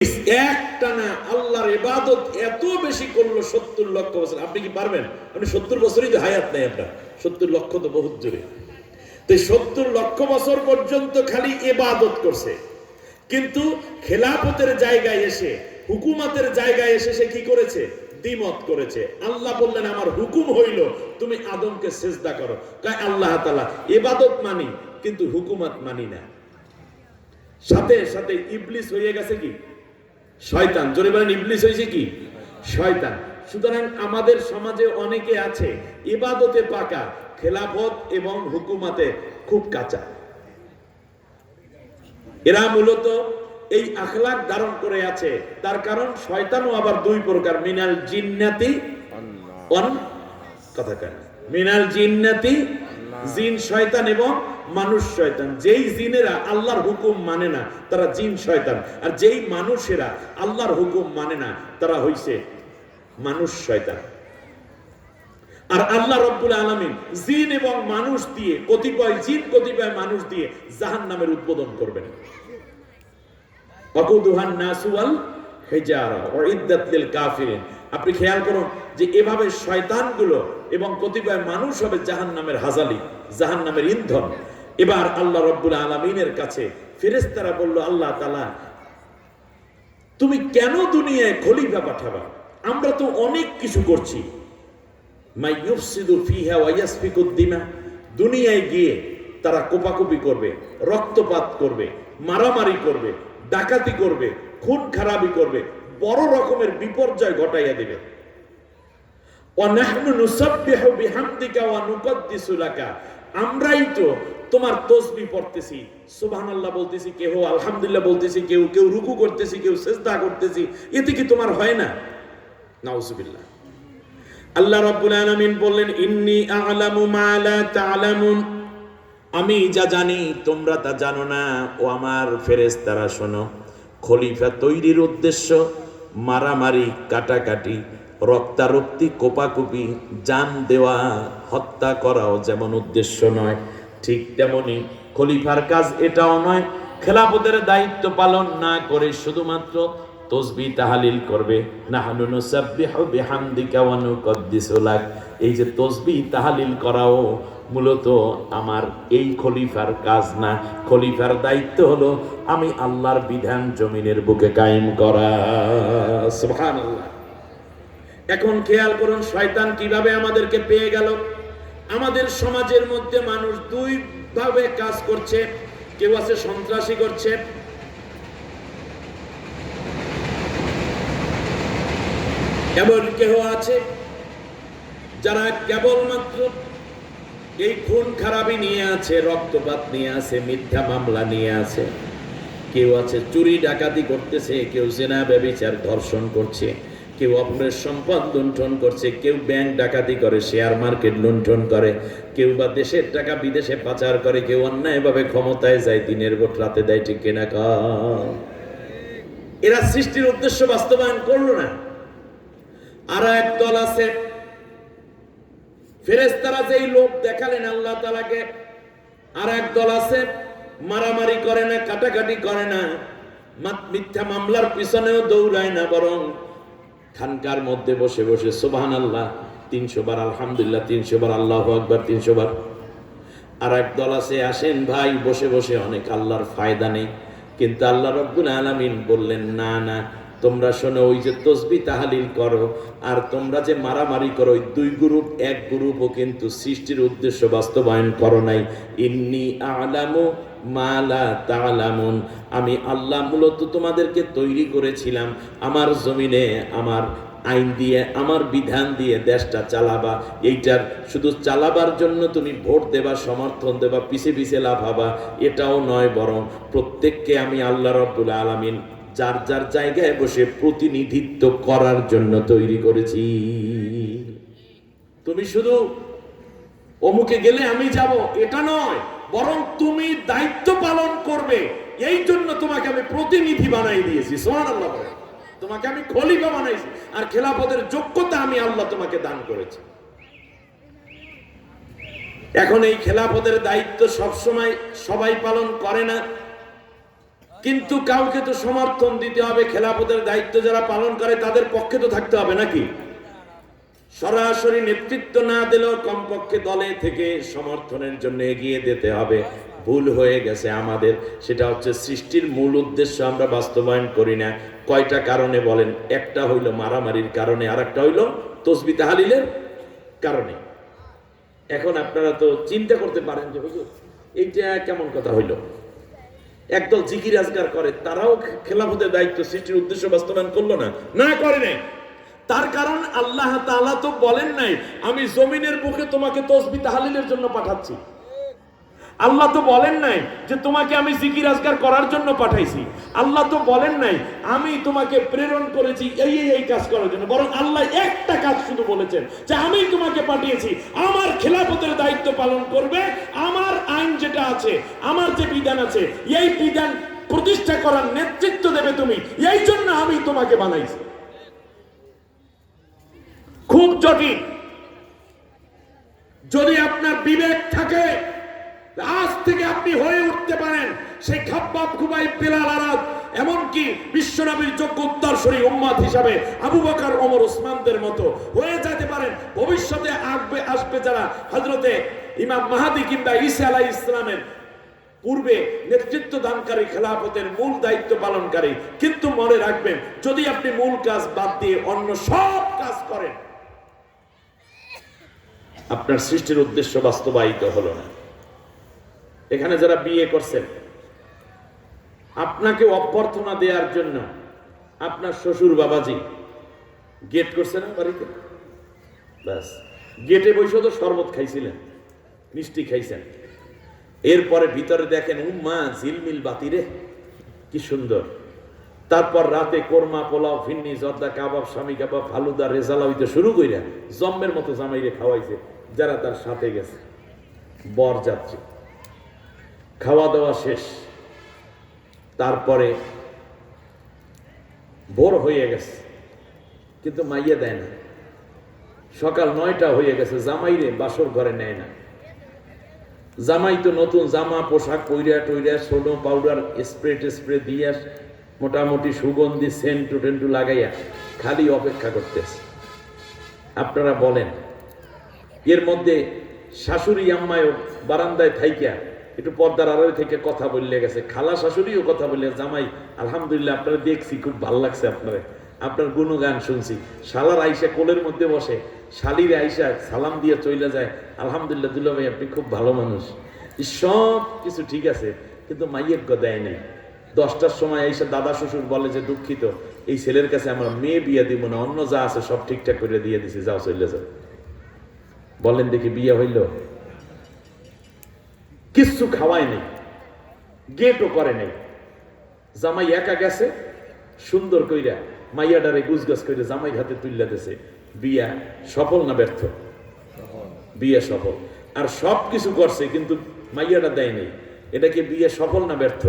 একটানা আল্লাহর ইবাদত এত বেশি করলো 70 লক্ষ বছর। আপনি কি পারবেন? আপনি 70 বছরই তো হায়াত নাই আপনার, 70 লক্ষ তো বহুত জোরে। তো 70 লক্ষ বছর পর্যন্ত খালি ইবাদত করছে, কিন্তু খেলাফতের জায়গায় এসে, হুকুমতের জায়গায় এসে সে কি করেছে? দ্বিমত করেছে। আল্লাহ বললেন আমার হুকুম হইল তুমি আদমকে সিজদা করো। তাই আল্লাহ তাআলা ইবাদত মানি কিন্তু হুকুমত মানি না। সাথে সাথে ইবলিস হয়ে গেছে কি? শয়তান। জোরে বলেন, ইবলিস হয়েছে কি? শয়তান। সুতরাং আমাদের সমাজে অনেকে আছে ইবাদতে পাকা, খেলাফত এবং হুকুমতে খুব কাঁচা। এরা মূলত এই আখলাক ধারণ করে আছে। তার কারণ শয়তানও আবার দুই প্রকার, মিনাল জিন্নাতি অন কথা কেন মিনাল জিন্নাতি, জিন শয়তান এবং মানুষ শয়তান। যেই জিনেরা আল্লাহর হুকুম মানে না তারা জিন শয়তান, আর যেই মানুষেরা আল্লাহর হুকুম মানে না তারা হইছে মানুষ শয়তান। আর আল্লাহ রাব্বুল আলামিন জিন এবং মানুষ দিয়ে, কতিপয় জিন কতিপয় মানুষ দিয়ে জাহান্নামের উদ্বোধন করবেন। ওয়াকুদুহান নাসু ওয়াল হিজারা উইদ্দাত লিল কাফিরিন। আপনি খেয়াল করুন যে এভাবে শয়তানগুলো এবং কতিপয় মানুষ হবে জাহান্নামের হাজালি, জাহান্নামের ইন্ধন। এবার আল্লাহ রাব্বুল আলামিনের কাছে ফেরেশতারা বলল, আল্লাহ তাআলা তুমি কেন দুনিয়ায় খলিফা পাঠাবা? আমরা তো অনেক কিছু করছি। মা ইউফসিদু ফিহা ওয়া ইয়াসফিকুদ দিমা। দুনিয়ায় গিয়ে তারা কোপাকুপি করবে, রক্তপাত করবে, মারামারি করবে, ডাকাতি করবে, খুন খারাপি করবে, বড় রকমের বিপর্যয় ঘটাইয়া দেবে। ওয়া নাহনু নুসাব্বিহু বিহামদিকা ওয়া নুকদ্দিসু লাকা। আমরাই তো তোমার তাসবিহ পড়তেছি, সুবহানাল্লাহ বলতেছি, কেউ আলহামদুলিল্লাহ বলতেছি, কেউ কেউ রুকু করতেছি, কেউ সিজদা করতেছি। এতে কি তোমার হয় না? নাউজুবিল্লাহ। আল্লাহ রাব্বুল আলামিন বললেন, ইন্নী আ'লামু মা লা তা'লামুন। আমি যা জানি তোমরা তা জানো না। ও আমার ফেরেশতারা শোনো, খলিফা তৈরির উদ্দেশ্য মারামারি, কাটাকাটি, রক্তারক্তি, কোপাকুপি, জান দেওয়া, হত্যা করাও যেমন উদ্দেশ্য নয়, ঠিক তেমনি খলিফার কাজ এটাও নয়। খেলাফতের দায়িত্ব পালন না করে শুধুমাত্র তাসবিহ তাহলিল করবে। নাহনু নুসাব্বিহু বিহামদিকা ওয়া নুকদ্দিসু লাক। এই যে তাসবিহ তাহলিল করাও মূলত আমার এই খলিফার কাজ না। খলিফার দায়িত্ব হলো আমি আল্লাহর বিধান জমিনের বুকে কায়েম করা। সুবহানাল্লাহ। এখন খেয়াল করুন শয়তান কিভাবে আমাদেরকে পেয়ে গেল। আমাদের সমাজের মধ্যে মানুষ দুই ভাবে কাজ করছে। কেউ আছে সন্ত্রাসী করছে, এমন কেউ আছে যারা কেবলমাত্র এই খুন খারাপি নিয়ে আছে, রক্তপাত নিয়ে আছে, মিথ্যা মামলা নিয়ে আছে। কেউ আছে চুরি ডাকাতি করতেছে, কেউ জেনা ব্যভিচার ধর্ষণ করছে, কেউ অপরের সম্পদ লুণ্ঠন করছে, কেউ ব্যাংক ডাকাতি করে, শেয়ার মার্কেট লুণ্ঠন করে, কেউ বা দেশের টাকা বিদেশে পাচার করে, কেউ অন্যায়ভাবে ক্ষমতায় যায়, দিনের ভোট রাতে দেয়, ঠিক কিনা? এরা সৃষ্টির উদ্দেশ্য বাস্তবায়ন করলো না। আর এক দল আছে, ফেরেশতারা যেই লোভ দেখালেন আল্লাহ তাআলাকে, আর এক দল আছে মারামারি করে না, কাটাকাটি করে না, মিথ্যা মামলার পিছনেও দৌড়ায় না, বরং খানকার মধ্যে বসে বসে সুবহানাল্লাহ 300 বার, আলহামদুলিল্লাহ 300 বার, আল্লাহু আকবার 300 বার। আর এক দল আছে, আসেন ভাই বসে বসে অনেক আল্লাহর ফায়দা নেই। কিন্তু আল্লাহ রাব্বুল আলামিন বললেন, না না, তোমরা শোনো, ওই যে তাসবিহ তাহলিল করো আর তোমরা যে মারামারি করো, ওই দুই গ্রুপ, এক গ্রুপও কিন্তু সৃষ্টির উদ্দেশ্য বাস্তবায়ন করো নাই। ইন্নী আ'লামু মা লা তা'লামুন। আমি আল্লাহ মূলত তোমাদেরকে তৈরি করেছিলাম আমার জমিনে আমার আইন দিয়ে, আমার বিধান দিয়ে দেশটা চালাবা। এইটার শুধু চালাবার জন্য তুমি ভোট দেবা, সমর্থন দেবা, পিছে পিছে লাভ হবা, এটাও নয়, বরং প্রত্যেককে আমি আল্লাহ রাব্বুল আলামিন যার যার জায়গায় বসে প্রতিনিধিত্ব করার জন্য তৈরি করেছি। তুমি শুধু অমুকে গেলে আমি যাব এটা নয়, বরং তুমি দায়িত্ব পালন করবে, এই জন্য তোমাকে আমি প্রতিনিধি বানাই দিয়েছি। সুবহানাল্লাহ। তোমাকে আমি খলিফা বানাইছি, আর খেলাফতের যোগ্যতা আমি আল্লাহ তোমাকে দান করেছি। এখন এই খেলাফতের দায়িত্ব সবসময় সবাই পালন করে না। কিন্তু কাউকে তো সমর্থন দিতে হবে, খেলাফতের দায়িত্ব যারা পালন করে তাদের পক্ষে তো থাকতে হবে নাকি? সরাসরি নেতৃত্ব না দিলেও কমপক্ষে দলে থেকে সমর্থনের জন্য এগিয়ে দিতে হবে। ভুল হয়ে গেছে আমাদের, সেটা হচ্ছে সৃষ্টির মূল উদ্দেশ্য আমরা বাস্তবায়ন করি না। কয়টা কারণে বলেন? একটা হইল মারামারির কারণে, আর একটা হইল তসবিহ তাহলিলের কারণে। এখন আপনারা তো চিন্তা করতে পারেন যে হুজুর এইটা কেমন কথা হইল, একদল জিকির আজগার করে তারাও খেলাফতের দায়িত্ব সৃষ্টির উদ্দেশ্য বাস্তবায়ন করলো না? না করে নাই। তার কারণ আল্লাহ তাআলা তো বলেন নাই আমি জমিনের বুকে তোমাকে তসবিহ তাহলিলের জন্য পাঠাচ্ছি। আল্লাহ তো বলেন নাই যে তোমাকে আমি জিকির আজগার করার জন্য পাঠাইছি। আল্লাহ তো বলেন নাই আমি তোমাকে প্রেরণ করেছি এই কাজ করার জন্য। বরং আল্লাহ একটা কাজ শুধু বলেছেন যে আমি তোমাকে পাঠিয়েছি আমার খেলাফতের দায়িত্ব পালন করবে, আমার আইন যেটা আছে, আমার যে বিধান আছে, এই বিধান প্রতিষ্ঠা করার নেতৃত্ব দেবে তুমি, এই জন্য আমি তোমাকে বানাইছি। খুব জটিল। যদি আপনার বিবেক থাকে আজ থেকে আপনি হয়ে উঠতে পারেন সেই খাব্বাব, খুবাইব, বেলাল, আরাদ, এমনকি বিশ্বনবীর যোগ্য উত্তরসূরি উম্মত হিসাবে আবু বকর, ওমর, ওসমানদের মতো হয়ে যেতে পারেন। ভবিষ্যতে আসবে যারা হযরতে ইমাম মাহদী কিংবা ঈসা আলাইহিস সালামের পূর্বে নেতৃত্ব দানকারী, খেলাফতের মূল দায়িত্ব পালনকারী। কিন্তু মনে রাখবেন যদি আপনি মূল কাজ বাদ দিয়ে অন্য সব কাজ করেন আপনার সৃষ্টির উদ্দেশ্য বাস্তবায়িত হলো না। এখানে যারা বিয়ে করছেন আপনাকে অভ্যর্থনা দেওয়ার জন্য আপনার শ্বশুর বাবাজি গেট করছে না বাড়িতে, ব্যাস গেটে বসে তো শরবত খাইছিলেন, মিষ্টি খাইছেন, এরপরে ভিতরে দেখেন উম্মা ঝিলমিল বাতিরে কি সুন্দর। তারপর রাতে কোরমা, পোলাও, ফিন্নি, জর্দা, কাবাব, স্বামী কাবাব, ফালুদা, রেজালা হইতে শুরু কইরা জম্মের মতো জামাইরে খাওয়াইছে যারা তার সাথে গেছে। বর যাত্রী খাওয়া দাওয়া শেষ, তারপরে ভোর হয়ে গেছে কিন্তু মাইয়া দেয় না। সকাল 9টা হয়ে গেছে, জামাইরে বাসর ঘরে নেয় না। জামাই তো নতুন জামা পোশাক পইরা টইরা সোনো পাউডার স্প্রে দিয়ে মোটামুটি সুগন্ধি সেন্টু টেন্টু লাগাইয়া খালি অপেক্ষা করতেছে। আপনারা বলেন এর মধ্যে শাশুড়ি আম্মায়ও বারান্দায় থাইকা একটু পর্দার আড়ালে থেকে কথা বললে গেছে, খালা শাশুড়িও কথা বললে, জামাই আলহামদুলিল্লাহ আপনারা দেখছি খুব ভালো লাগছে, আপনার গুণগান শুনছি। শালার আইসা কোলের মধ্যে বসে শালির আইসা সালাম দিয়ে চলে যায়, আলহামদুলিল্লাহ দুলা ভাই আপনি খুব ভালো মানুষ। সব কিছু ঠিক আছে কিন্তু মাইয়ের দেয় নাই। 10টার সময় আইসা দাদা শ্বশুর বলে যে দুঃখিত এই ছেলের কাছে আমার মেয়ে বিয়ে দিব না, অন্য যা আছে সব ঠিকঠাক করে দিয়ে দিছি, যাও চলে যাও। বলেন দেখি বিয়ে হইল? কিচ্ছু খাওয়ায় নেই, গেটও করে নেই। জামাই একা গেছে সুন্দর কইরা মাইয়াডারে গুজগাছ করে জামাই হাতে তুইলা দিছে। বিয়া সফল না ব্যর্থ? বিয়ে সফল। আর সব কিছু করছে কিন্তু মাইয়াটা দেয় নেই, এটা কি বিয়ে সফল না ব্যর্থ?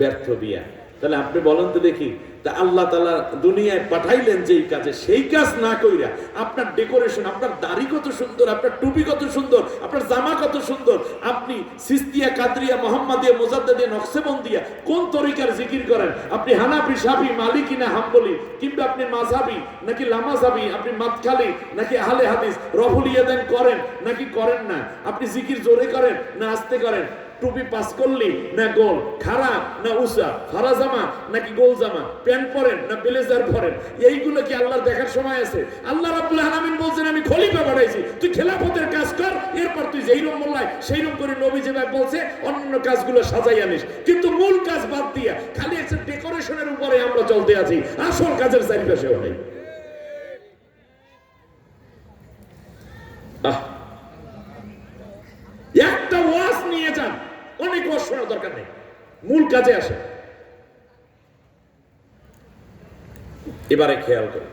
ব্যর্থ বিয়া। তাহলে আপনি বলেন তো দেখি, তা আল্লাহ তাআলা দুনিয়ায় পাঠাইলেন যেই কাজে সেই কাজ না কইরা আপনার ডেকোরেশন, আপনার দাড়ি কত সুন্দর, আপনার টুপি কত সুন্দর, আপনার জামা কত সুন্দর, আপনি সিস্তিয়া, কাদরিয়া, মোহাম্মদিয়া, মুজাদ্দিদিয়া, নকশবন্দিয়া কোন তরিকার জিকির করেন, আপনি হানাফি, শাফি, মালিকি না হাম্বলি, কিংবা আপনি মাযহাবি নাকি লামাযহাবি, আপনি মাতখালি নাকি আহলে হাদিস, রফুল ইয়াদান করেন নাকি করেন না, আপনি জিকির জোরে করেন না আস্তে করেন, টুপি পাস করলি না গোল, খাড়া না উঁচা, ফারা জামা নাকি গোল জামা, প্যান্ট পরেন না ব্লেজার পরেন, এইগুলো কি আল্লাহর দেখার সময় আছে? আল্লাহ রাব্বুল আলামিন বলছেন আমি খলিফা বানাইছি, তুই খেলাফতের কাজ কর, এরপর তুই যেইরকম মোল্লায় সেইরকম করে নবী যেভাবে বলছে অন্য কাজগুলো সাজাই আনিস। কিন্তু মূল কাজ বাদ দিয়া খালি একটা ডেকোরেশনের উপরে আমরা চলতে আছি, আসল কাজের চারিপাশেও নেই। একটা ওয়াজ নিয়ে যান, অনেক ওয়াজ শোনার দরকার নেই, মূল কাজে আসে। এবারে খেয়াল করুন,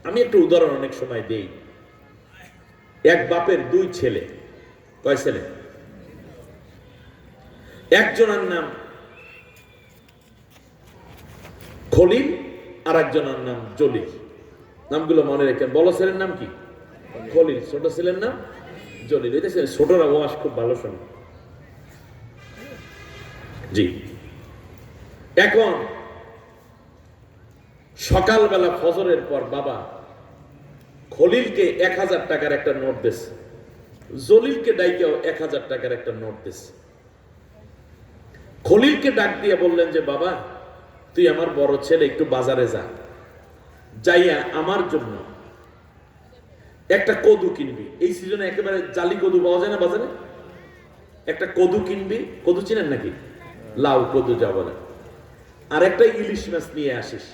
আমি একটু উদাহরণ অনেক সময় দেই। এক বাপের 2 ছেলে। কয় ছেলে? একজনের নাম খলিল আর একজনের নাম জলিল। নামগুলো মনে রেখেন। বড় ছেলের নাম কি? খলিল। ছোট ছেলের নাম জলিল। ছোটরা ওয়াজ খুব ভালো শোনে। জি, এখন সকালবেলা ফজরের পর বাবা খলিলকে 1000 টাকার একটা নোট দিয়েছে, জলিলকে ডাইকেও 1000 টাকার একটা নোট দিয়েছে। খলিলকে ডাক দিয়ে বললেন যে বাবা, তুই আমার বড় ছেলে, একটু বাজারে যা, যাইয়া আমার জন্য একটা কদু কিনবি। এই সিজনে একেবারে জালি কদু পাওয়া যায় না বাজারে, একটা কদু কিনবি। কদু চিনেন নাকি? লাউ কদু যা বলে। আর একটা ইলিশ মাছ নিয়ে আসিস,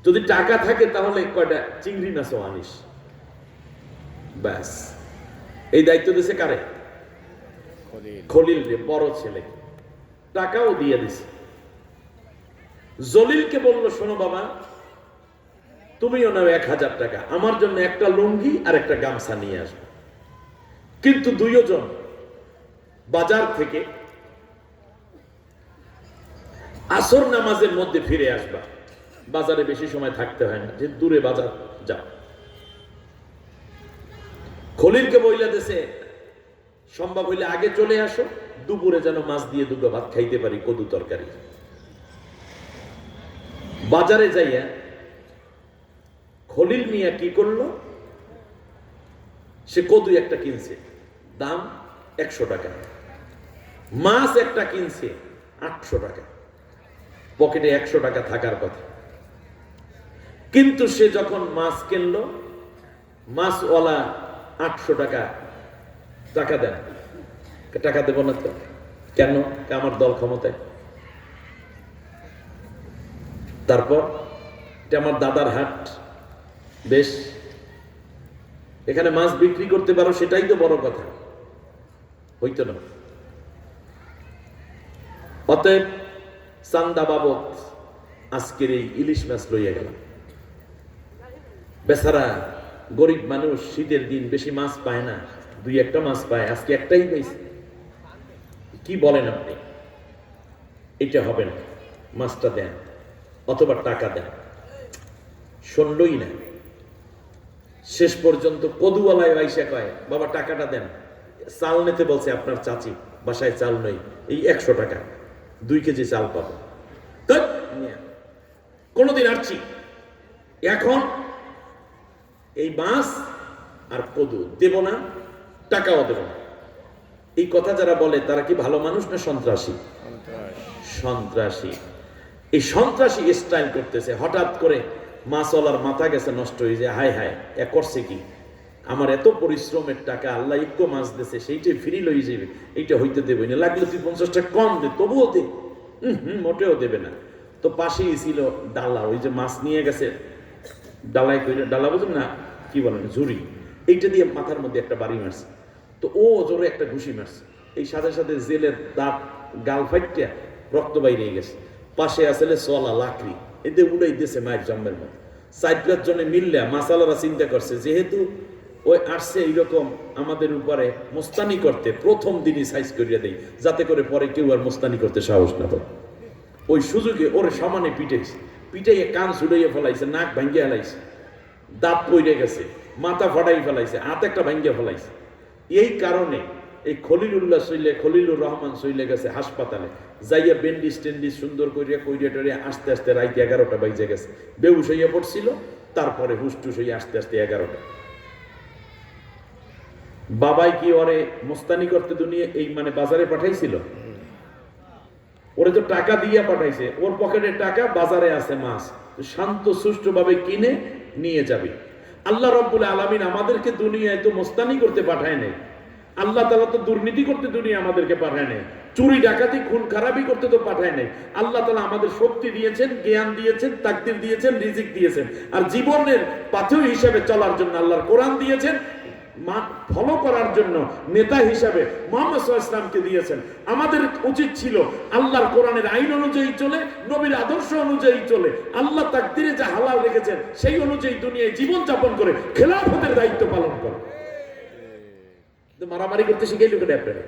যদি টাকা থাকে তাহলে কয়টা চিংড়ি মাছও আনিস। ব্যাস, এই দায়িত্ব দিয়েছে কারে? খলিল রে, বড় ছেলে। টাকাও দিয়ে দিছে। জলিলকে বলল, শোনো বাবা, তুমিও নাও 1000 টাকা, আমার জন্য একটা লুঙ্গি আর একটা গামছা নিয়ে আসবে। কিন্তু দুইজন বাজার থেকে আসর নামাজের মধ্যে ফিরে আসবা। বাজারে বেশি সময় থাকতে হয় না, যে দূরে বাজার যাও। খলিলকে বইলা দেশে সম্ভব হইলে আগে চলে আসো, দুপুরে যেন মাছ দিয়ে দুটো ভাত খাইতে পারি, কদু তরকারি। বাজারে যাইয়া খলিল মিয়া কি করলো, সে কদু একটা কিনছে, দাম 100 টাকা। মাছ একটা কিনছে 800 টাকা। পকেটে 100 টাকা থাকার কথা। কিন্তু সে যখন মাছ কিনলো, মাছওয়ালা 800 টাকা টাকা দেন। টাকা দেব না তো কেন? আমার দল ক্ষমতায়। তারপর এটা আমার দাদার হাট, বেশ, এখানে মাছ বিক্রি করতে পারো, সেটাই তো বড় কথা, হইতো না। অতএব চান্দা বাবদ আজকের এই ইলিশ মাছ লইয়া গেলাম। বেচারা গরিব মানুষ, শীতের দিন বেশি মাছ পায় না, 2-1টা মাছ পায়, আজকে একটাই পাইছে। কি বলেন আপনি? এটা হবে না, মাছটা দেন অথবা টাকা দেন। শুনলই না। শেষ পর্যন্ত কদুওয়ালায় আইসা কয়, বাবা টাকাটা দেন। চাল নিতে বলছে আপনার চাচি, বাসায় চাল নেই, এই 100 টাকা 2 কেজি চাল পাবো। কোনদিন আসছি, এখন এই মাছ আর কদু দেব না, টাকাও দেব না। এই কথা যারা বলে তারা কি ভালো মানুষ না সন্ত্রাসী? সন্ত্রাসী। এই সন্ত্রাসী স্টাইল করতেছে। হঠাৎ করে মাছওয়ালার মাথা গেছে নষ্ট হয়ে যায়, হায় হায়, এ করছে কি? আমার এত পরিশ্রমের টাকা, আল্লাহ একটু মাছ দিয়েছে, সেইটাই ফ্রি লই যাবে, এইটা হইতে দেবে না, লাগলে তুই 50 টাকা কম দে, তবুও দে। মোটেও দেবে না। তো পাশেই ছিল ডালা, ওই যে মাছ নিয়ে গেছে ডালায় কইরা, ডালা বুঝুন না কি বলেন, ঝুড়ি, এইটা দিয়ে মাথার মধ্যে একটা বাড়ি মারছে। তো ও জোরে একটা ঘুষি মারছে, এই সাথে সাথে জেলের দাঁত গাল ফাইটটা রক্ত বাইরে গেছে। পাশে আসলে চলা লাকড়ি, এতে উড়াই দিয়েছে মায়ের জন্মের মতো। 4-5 জনে মিললে মাসালারা চিন্তা করছে, যেহেতু ওই আসছে এইরকম আমাদের উপরে মোস্তানি করতে, প্রথম দিনই সাইজ করিয়া দেই, যাতে করে পরে কেউ আর মোস্তানি করতে সাহস না পায়। ওই সুযোগে ওরে সমানে পিটাইছে, পিটাইয়ে কান ছুড়াইয়া ফেলাইছে, নাক ভাঙ্গিয়া ফেলাইছে, দাঁত পইরে গেছে, মাথা ফাটাই ফেলাইছে, হাত একটা ভাঙ্গিয়া ফেলাইছে। এই কারণে এই খলিলুর রহমান চলে গেছে হাসপাতালে, যাইয়া বেন্ডিস টেন্ডিস সুন্দর করিয়া কইরিয়া টরিয়া আস্তে আস্তে রাইতে 11টা বাজে গেছে। বেহুশ হইয়া পড়ছিল, তারপরে হুসটুস হইয়া আস্তে আস্তে 11টা। বাবাই কি ওরে মোস্তানি করতে দুনিয়া এই মানে বাজারে পাঠাইছিল? ওরে তো টাকা দিয়া পাঠাইছে, ওর পকেটে টাকা, বাজারে আছে মাছ, শান্ত সুষ্ঠু ভাবে কিনে নিয়ে যাবে। আল্লাহ রাব্বুল আলামিন আমাদেরকে দুনিয়ায় তো মোস্তানি করতে পাঠায় নাই। আল্লাহ তাআলা তো দুর্নীতি করতে দুনিয়া আমাদেরকে পাঠায় নাই, চুরি ডাকাতি খুন খারাপি করতে তো পাঠায় নাই। আল্লাহ তাআলা আমাদের শক্তি দিয়েছেন, জ্ঞান দিয়েছেন, তাকদীর দিয়েছেন, রিজিক দিয়েছেন, আর জীবনের পাথেয় হিসেবে চলার জন্য আল্লাহর কোরআন দিয়েছেন, ফলো করার জন্য নেতা হিসাবে মুহাম্মদ সাল্লাল্লাহু আলাইহি ওয়াসাল্লামকে দিয়েছেন। আমাদের উচিত ছিল আল্লাহর কোরআনের আইন অনুযায়ী চলে, নবীর আদর্শ অনুযায়ী চলে, আল্লাহ তাকদীরে যা হালাল রেখেছেন সেই অনুযায়ী দুনিয়ায় জীবন যাপন করে খেলাফতের দায়িত্ব পালন করা। মারামারি করতে শিখাইল কেন আপনারা?